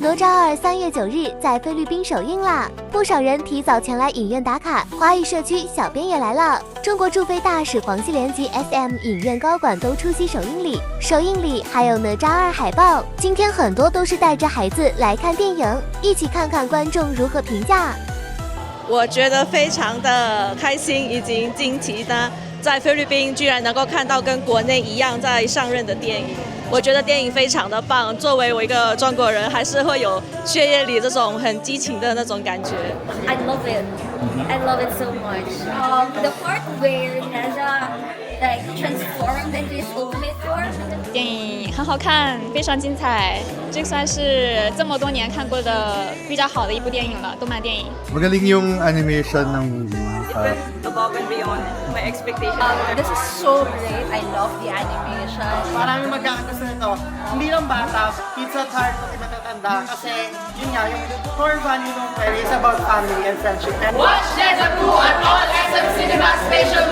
哪吒23月9日在菲律宾首映啦，不少人提早前来影院打卡。华语社区小编也来了，中国驻菲大使黄熙莲及 SM 影院高管都出席首映礼，首映礼还有哪吒2海报。今天很多都是带着孩子来看电影，一起看看观众如何评价。我觉得非常的开心以及惊奇的，在菲律宾居然能够看到跟国内一样在上映的电影。我觉得电影非常的棒，作为我一个中国人，还是会有血液里这种很激情的那种感觉。I love it. I love it so much. The part where Naja like transformed into his ultimate form. 电影很好看，非常精彩，这算是这么多年看过的比较好的一部电影了，动漫电影。Magaling yung animation ng movie. Above and beyond my expectations. This is so great. I love the animation. Maraming magkakagusto nito. Hindi lang bata, it's at heart pati matatanda. Kasi yun nga, yung core value ng pwede is about family and friendship. And Watch Deja Vu on all SM Cinema Special